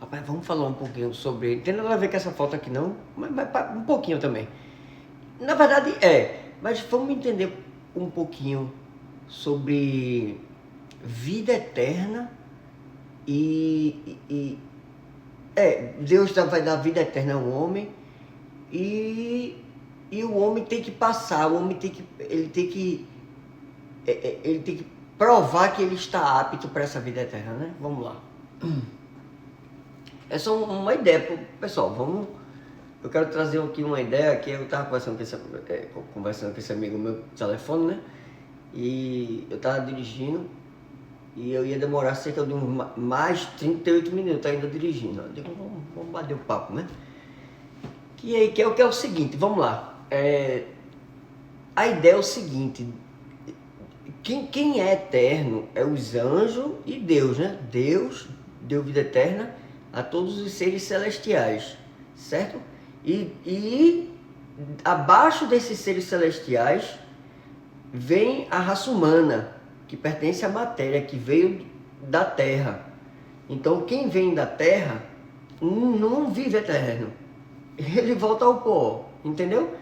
Rapaz, vamos falar um pouquinho sobre... Não tem nada a ver com essa foto aqui não, mas um pouquinho também. Na verdade mas vamos entender um pouquinho sobre vida eterna Deus vai dar vida eterna ao homem e o homem tem que passar, ele tem que provar que ele está apto para essa vida eterna, né? Vamos lá. É só uma ideia, pessoal, eu quero trazer aqui uma ideia que eu estava conversando com esse amigo meu no telefone, né? E eu estava dirigindo e eu ia demorar cerca de mais 38 minutos ainda dirigindo. Eu digo, vamos bater o papo, né? Que é o seguinte, vamos lá. A ideia é o seguinte, quem é eterno é os anjos e Deus, né? Deus deu vida eterna a todos os seres celestiais, certo? E abaixo desses seres celestiais vem a raça humana, que pertence à matéria, que veio da terra. Então quem vem da terra não vive eterno, ele volta ao pó, entendeu?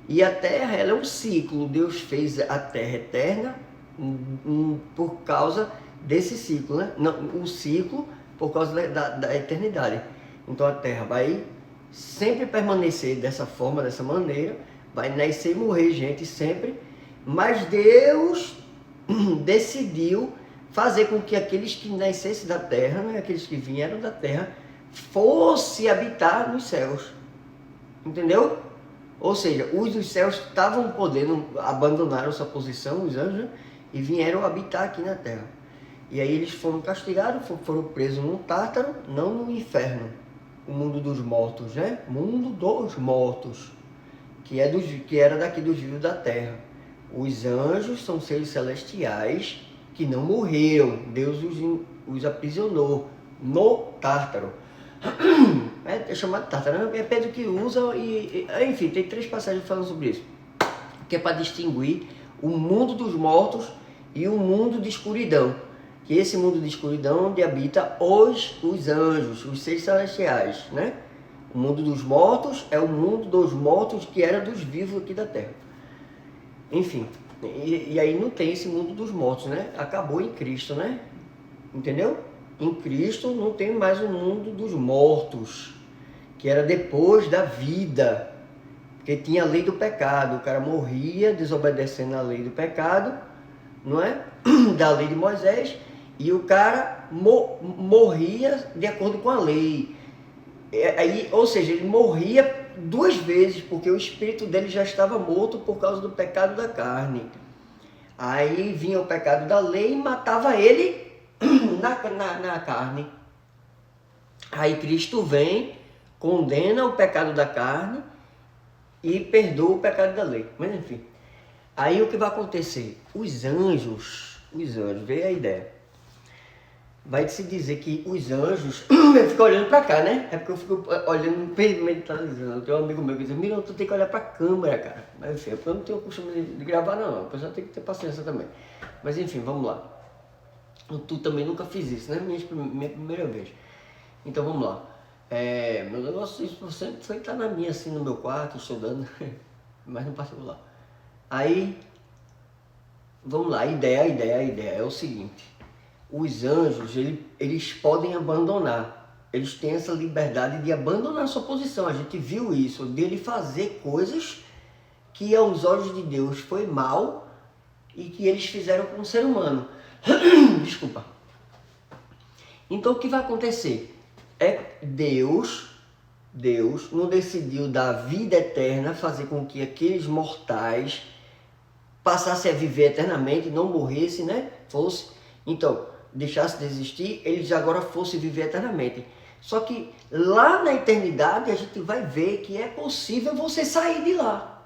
E a terra, ela é um ciclo. Deus fez a terra eterna por causa desse ciclo, né? Não, o ciclo por causa da eternidade. Então a terra vai sempre permanecer dessa forma, dessa maneira, vai nascer e morrer gente sempre, mas Deus decidiu fazer com que aqueles que nascessem da terra, né, aqueles que vieram da terra, fosse habitar nos céus, entendeu? Ou seja, os dos céus estavam podendo, abandonaram sua posição, os anjos, e vieram habitar aqui na terra. E aí eles foram castigados, foram presos no Tártaro, não no inferno, o mundo dos mortos, né? Mundo dos mortos, que era daqui dos vivos da terra. Os anjos são seres celestiais que não morreram, Deus os aprisionou no Tártaro. É chamado Tártaro, é Pedro que usa, enfim, tem 3 passagens falando sobre isso, que é para distinguir o mundo dos mortos e o mundo de escuridão, que esse mundo de escuridão onde habita os anjos, os seres celestiais, né? O mundo dos mortos é o mundo dos mortos que era dos vivos aqui da terra. Enfim, e aí não tem esse mundo dos mortos, né? Acabou em Cristo, né? Entendeu? Em Cristo não tem mais o mundo dos mortos, que era depois da vida, porque tinha a lei do pecado, o cara morria desobedecendo a lei do pecado, não é? Da lei de Moisés, e o cara morria de acordo com a lei. Ou seja, ele morria 2 vezes, porque o espírito dele já estava morto por causa do pecado da carne. Aí vinha o pecado da lei e matava ele na carne. Aí Cristo vem, condena o pecado da carne e perdoa o pecado da lei. Mas enfim, aí o que vai acontecer? Os anjos, veio a ideia. Vai se dizer que os anjos... Eu fico olhando pra cá, né? É porque eu fico olhando mentalizando. Tem um amigo meu que diz, Mirão, tu tem que olhar pra câmera, cara. Mas enfim, eu não tenho o costume de gravar não. A pessoa tem que ter paciência também. Mas enfim, vamos lá. Tu também nunca fiz isso, né? Minha primeira vez. Então vamos lá. Meu negócio, isso sempre tá na minha, assim, no meu quarto, estudando. Mas no particular. Aí, vamos lá. A ideia é o seguinte. Os anjos, eles podem abandonar, eles têm essa liberdade de abandonar a sua posição. A gente viu isso, dele fazer coisas que aos olhos de Deus foi mal e que eles fizeram com o ser humano. Desculpa. Então o que vai acontecer? Deus não decidiu dar vida eterna, fazer com que aqueles mortais passassem a viver eternamente, não morressem, né? Então, deixasse de existir, eles agora fossem viver eternamente. Só que lá na eternidade a gente vai ver que é possível você sair de lá.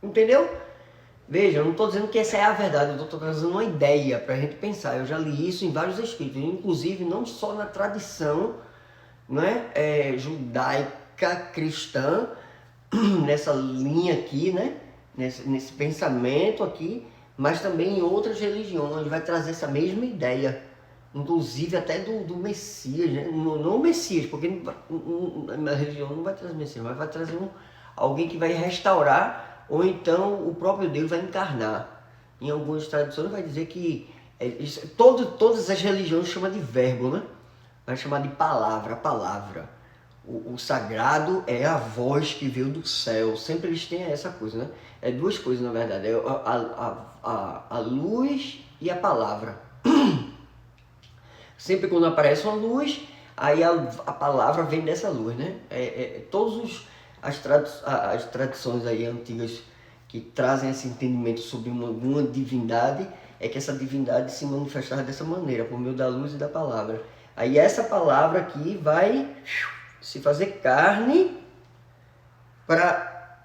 Entendeu? Veja, eu não estou dizendo que essa é a verdade, eu estou trazendo uma ideia para a gente pensar. Eu já li isso em vários escritos, inclusive não só na tradição, né, judaica cristã, nessa linha aqui, né, nesse pensamento aqui, mas também em outras religiões vai trazer essa mesma ideia, inclusive até do Messias, né? Não o Messias, porque na religião não vai trazer Messias, mas vai trazer alguém que vai restaurar, ou então o próprio Deus vai encarnar. Em algumas tradições vai dizer que todas as religiões chamam de verbo, né? Vai chamar de palavra, a palavra. O sagrado é a voz que veio do céu. Sempre eles têm essa coisa, né? É duas coisas, na verdade. É a luz e a palavra. Sempre quando aparece uma luz, aí a palavra vem dessa luz, né? Todas as tradições aí antigas que trazem esse entendimento sobre alguma divindade, é que essa divindade se manifestava dessa maneira, por meio da luz e da palavra. Aí essa palavra aqui vai se fazer carne para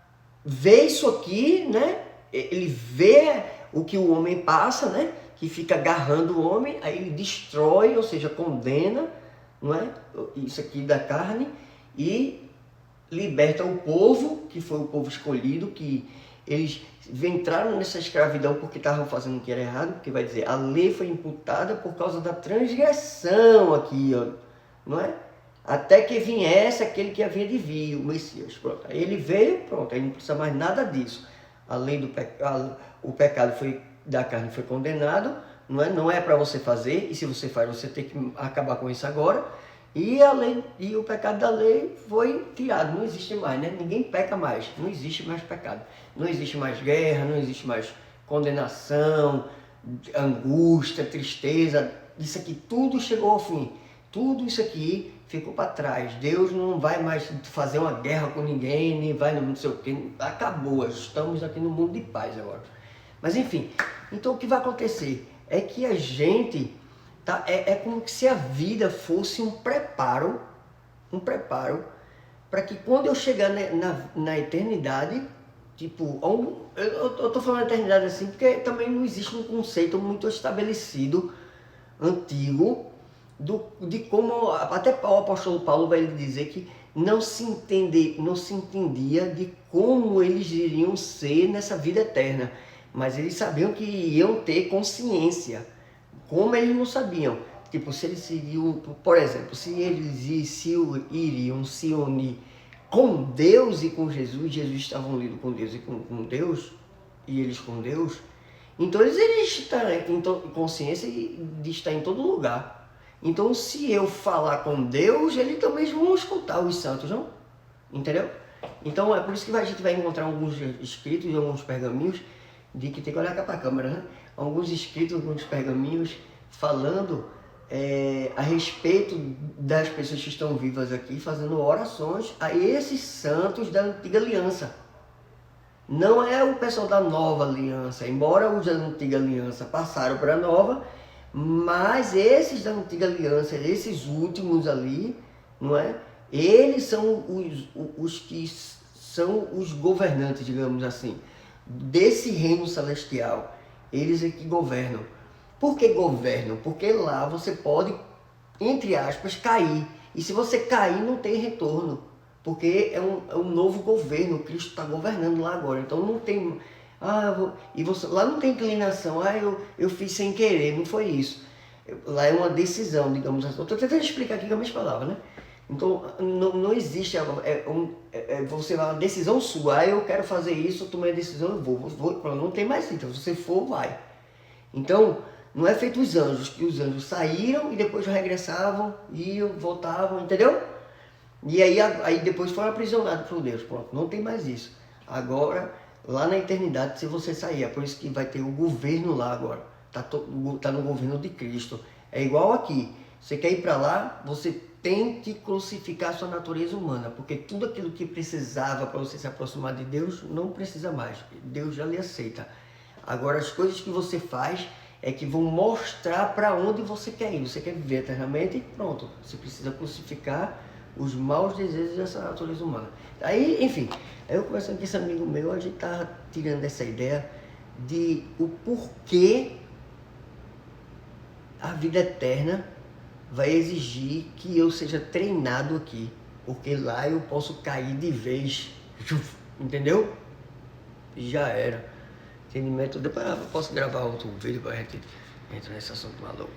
ver isso aqui, né? Ele vê o que o homem passa, né? Que fica agarrando o homem, aí ele destrói, ou seja, condena, não é? Isso aqui da carne, e liberta o povo, que foi o povo escolhido, que eles entraram nessa escravidão porque estavam fazendo o que era errado, porque vai dizer, a lei foi imputada por causa da transgressão aqui, ó, não é? Até que viesse aquele que havia de vir, o Messias. Pronto. Aí ele veio, pronto, aí não precisa mais nada disso. A lei do pecado, o pecado da carne foi condenado, não é para você fazer, e se você faz, você tem que acabar com isso agora. E o pecado da lei foi tirado, não existe mais, né? Ninguém peca mais, não existe mais pecado. Não existe mais guerra, não existe mais condenação, angústia, tristeza. Isso aqui tudo chegou ao fim. Tudo isso aqui ficou para trás. Deus não vai mais fazer uma guerra com ninguém, nem vai não sei o que. Acabou, estamos aqui no mundo de paz agora. Mas enfim, então o que vai acontecer é que a gente, tá, é como se a vida fosse um preparo para que quando eu chegar na eternidade, tipo, eu tô falando eternidade assim porque também não existe um conceito muito estabelecido, antigo, de como, até o apóstolo Paulo vai dizer que não se entendia de como eles iriam ser nessa vida eterna, mas eles sabiam que iam ter consciência. Como eles não sabiam? Tipo, se eles iriam, por exemplo, se eles iriam se unir com Deus e com Jesus, Jesus estava unido com Deus e com Deus, e eles com Deus, então eles estarão em consciência de estar em todo lugar. Então, se eu falar com Deus, eles também vão escutar os santos, não? Entendeu? Então, é por isso que a gente vai encontrar alguns escritos e alguns pergaminhos, de que tem que olhar cá para a câmera, né? Alguns escritos, alguns pergaminhos, falando a respeito das pessoas que estão vivas aqui, fazendo orações a esses santos da antiga aliança. Não é o pessoal da nova aliança, embora os da antiga aliança passaram para a nova, mas esses da antiga aliança, esses últimos ali, não é? Eles são os que são os governantes, digamos assim, desse reino celestial. Eles é que governam. Por que governam? Porque lá você pode, entre aspas, cair. E se você cair, não tem retorno. Porque é um novo governo, Cristo está governando lá agora. Então não tem... lá não tem inclinação, eu fiz sem querer, não foi isso. Lá é uma decisão, digamos assim. Estou tentando explicar aqui com as minhas palavras, né? Então não existe, você uma decisão sua, eu quero fazer isso, eu tomei a decisão, eu vou, não tem mais então, se você for, vai. Então, não é feito os anjos, que os anjos saíram e depois regressavam, iam, voltavam, entendeu? E aí depois foram aprisionados por Deus, pronto, não tem mais isso. Agora, lá na eternidade, se você sair, é por isso que vai ter o governo lá agora, tá no governo de Cristo. É igual aqui, você quer ir para lá, você tem que crucificar a sua natureza humana, porque tudo aquilo que precisava para você se aproximar de Deus, não precisa mais, Deus já lhe aceita. Agora, as coisas que você faz é que vão mostrar para onde você quer ir. Você quer viver eternamente? Pronto, você precisa crucificar os maus desejos dessa natureza humana. Aí, enfim, eu conversando com esse amigo meu, a gente tá tirando essa ideia de o porquê a vida eterna vai exigir que eu seja treinado aqui, porque lá eu posso cair de vez, entendeu? Já era. Entendimento, depois eu posso gravar outro vídeo para a gente entrar nesse assunto maluco.